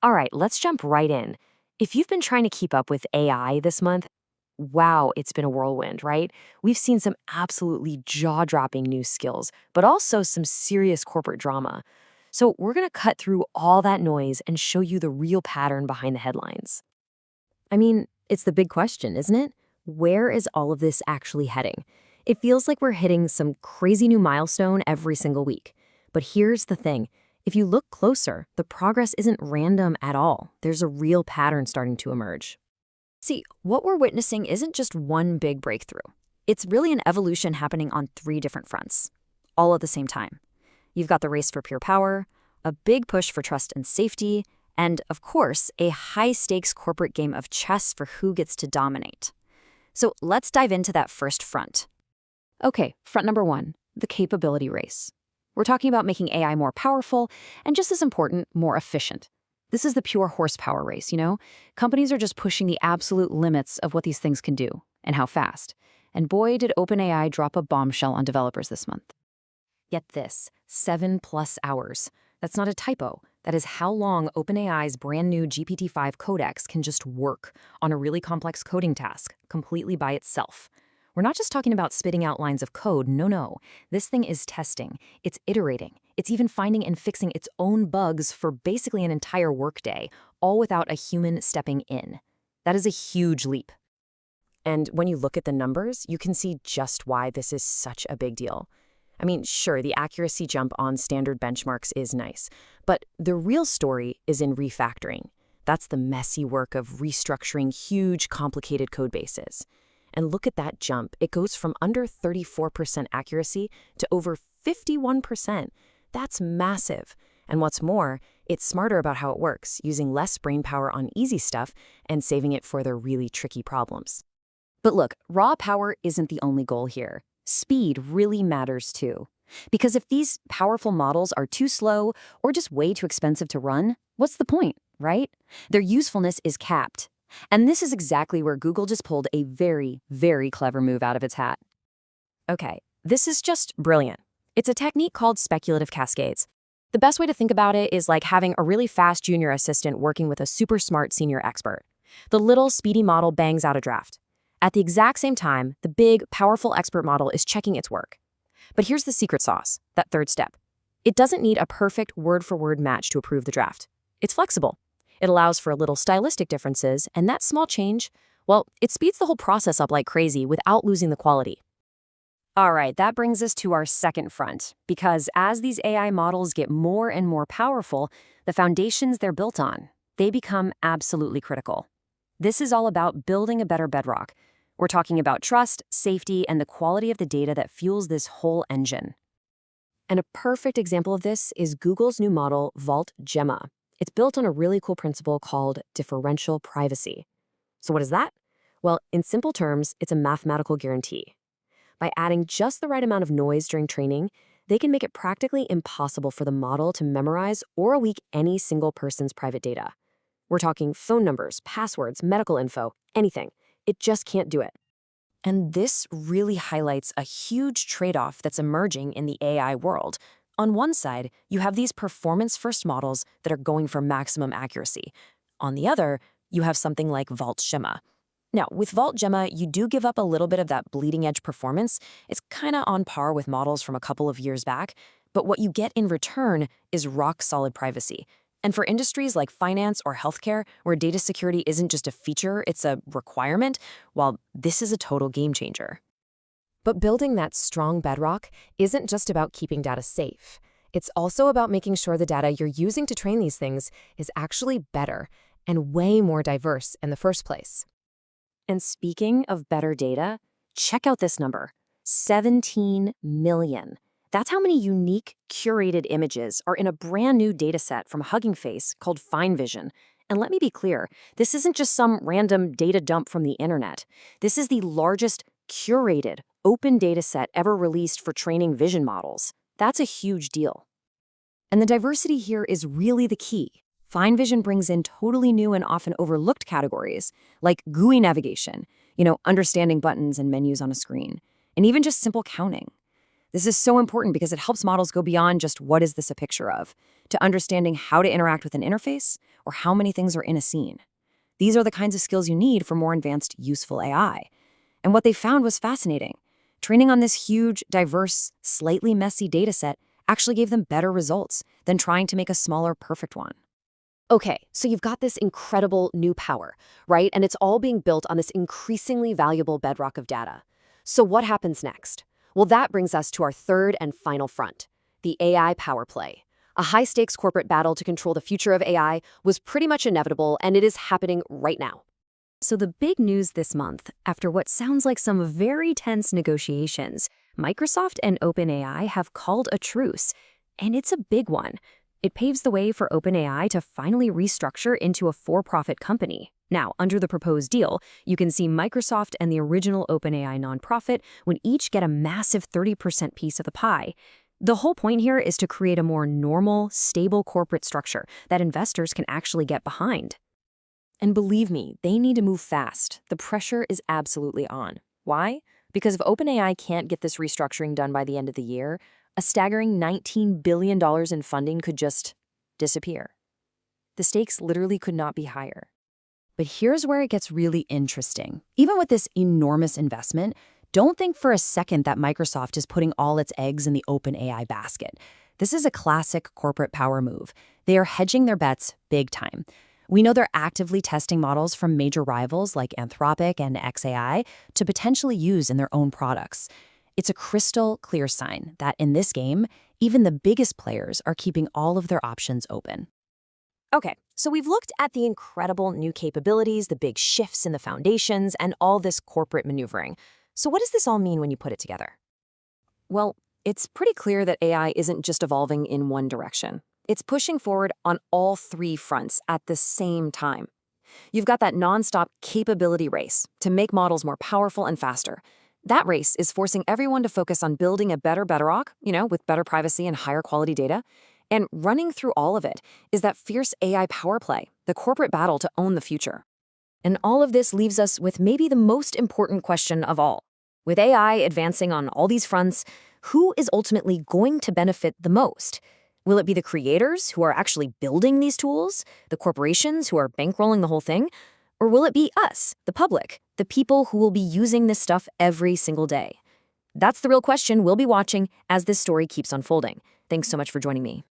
All right, let's jump right in. If you've been trying to keep up with AI this month, wow, it's been a whirlwind, right? We've seen some absolutely jaw dropping new skills, but also some serious corporate drama. So, we're going to cut through all that noise and show you the real pattern behind the headlines. I mean, it's the big question, isn't it? Where is all of this actually heading? It feels like we're hitting some crazy new milestone every single week. But here's the thing. If you look closer, the progress isn't random at all. There's a real pattern starting to emerge. See, what we're witnessing isn't just one big breakthrough. It's really an evolution happening on three different fronts, all at the same time. You've got the race for pure power, a big push for trust and safety, and, of course, a high-stakes corporate game of chess for who gets to dominate. So let's dive into that first front. Okay, front number one, the capability race. We're talking about making AI more powerful and, just as important, more efficient. This is the pure horsepower race, you know? Companies are just pushing the absolute limits of what these things can do and how fast. And boy, did OpenAI drop a bombshell on developers this month. Get this, 7+ hours. That's not a typo. That is how long OpenAI's brand new GPT-5 Codex can just work on a really complex coding task, completely by itself. We're not just talking about spitting out lines of code, no. This thing is testing, it's iterating, it's even finding and fixing its own bugs for basically an entire workday, all without a human stepping in. That is a huge leap. And when you look at the numbers, you can see just why this is such a big deal. I mean, sure, the accuracy jump on standard benchmarks is nice, but the real story is in refactoring. That's the messy work of restructuring huge, complicated code bases. And look at that jump. It goes from under 34% accuracy to over 51%. That's massive. And what's more, it's smarter about how it works, using less brain power on easy stuff and saving it for the really tricky problems. But look, raw power isn't the only goal here. Speed really matters too. Because if these powerful models are too slow or just way too expensive to run, what's the point, right? Their usefulness is capped. And this is exactly where Google just pulled a very, very clever move out of its hat. Okay, this is just brilliant. It's a technique called Speculative Cascades. The best way to think about it is like having a really fast junior assistant working with a super smart senior expert. The little speedy model bangs out a draft. At the exact same time, the big, powerful expert model is checking its work. But here's the secret sauce, that third step. It doesn't need a perfect word-for-word match to approve the draft. It's flexible. It allows for a little stylistic differences, and that small change, well, it speeds the whole process up like crazy without losing the quality. All right, that brings us to our second front, because as these AI models get more and more powerful, the foundations they're built on, they become absolutely critical. This is all about building a better bedrock. We're talking about trust, safety, and the quality of the data that fuels this whole engine. And a perfect example of this is Google's new model, Vault Gemma. It's built on a really cool principle called differential privacy. So what is that? Well, in simple terms, it's a mathematical guarantee. By adding just the right amount of noise during training, they can make it practically impossible for the model to memorize or leak any single person's private data. We're talking phone numbers, passwords, medical info, anything. It just can't do it. And this really highlights a huge trade-off that's emerging in the AI world. On one side, you have these performance-first models that are going for maximum accuracy. On the other, you have something like Vault Gemma. Now, with Vault Gemma, you do give up a little bit of that bleeding-edge performance. It's kind of on par with models from a couple of years back, but what you get in return is rock-solid privacy. And for industries like finance or healthcare, where data security isn't just a feature, it's a requirement, well, this is a total game changer. But building that strong bedrock isn't just about keeping data safe. It's also about making sure the data you're using to train these things is actually better and way more diverse in the first place. And speaking of better data, check out this number, 17 million. That's how many unique, curated images are in a brand new dataset from Hugging Face called Fine Vision. And let me be clear, this isn't just some random data dump from the internet. This is the largest curated, open dataset ever released for training vision models. That's a huge deal. And the diversity here is really the key. Fine Vision brings in totally new and often overlooked categories, like GUI navigation, understanding buttons and menus on a screen, and even just simple counting. This is so important because it helps models go beyond just what is this a picture of, to understanding how to interact with an interface or how many things are in a scene. These are the kinds of skills you need for more advanced, useful AI. And what they found was fascinating. Training on this huge, diverse, slightly messy dataset actually gave them better results than trying to make a smaller, perfect one. Okay, so you've got this incredible new power, right? And it's all being built on this increasingly valuable bedrock of data. So what happens next? Well, that brings us to our third and final front, the AI power play. A high-stakes corporate battle to control the future of AI was pretty much inevitable, and it is happening right now. So the big news this month, after what sounds like some very tense negotiations, Microsoft and OpenAI have called a truce, and it's a big one. It paves the way for OpenAI to finally restructure into a for-profit company. Now, under the proposed deal, you can see Microsoft and the original OpenAI nonprofit would each get a massive 30% piece of the pie. The whole point here is to create a more normal, stable corporate structure that investors can actually get behind. And believe me, they need to move fast. The pressure is absolutely on. Why? Because if OpenAI can't get this restructuring done by the end of the year, a staggering $19 billion in funding could just disappear. The stakes literally could not be higher. But here's where it gets really interesting. Even with this enormous investment, don't think for a second that Microsoft is putting all its eggs in the OpenAI basket. This is a classic corporate power move. They are hedging their bets big time. We know they're actively testing models from major rivals like Anthropic and xAI to potentially use in their own products. It's a crystal clear sign that in this game, even the biggest players are keeping all of their options open. Okay, so we've looked at the incredible new capabilities, the big shifts in the foundations, and all this corporate maneuvering. So what does this all mean when you put it together? Well, it's pretty clear that AI isn't just evolving in one direction. It's pushing forward on all three fronts at the same time. You've got that nonstop capability race to make models more powerful and faster. That race is forcing everyone to focus on building a better Bedrock, with better privacy and higher quality data. And running through all of it is that fierce AI power play, the corporate battle to own the future. And all of this leaves us with maybe the most important question of all. With AI advancing on all these fronts, who is ultimately going to benefit the most? Will it be the creators who are actually building these tools, the corporations who are bankrolling the whole thing? Or will it be us, the public, the people who will be using this stuff every single day? That's the real question we'll be watching as this story keeps unfolding. Thanks so much for joining me.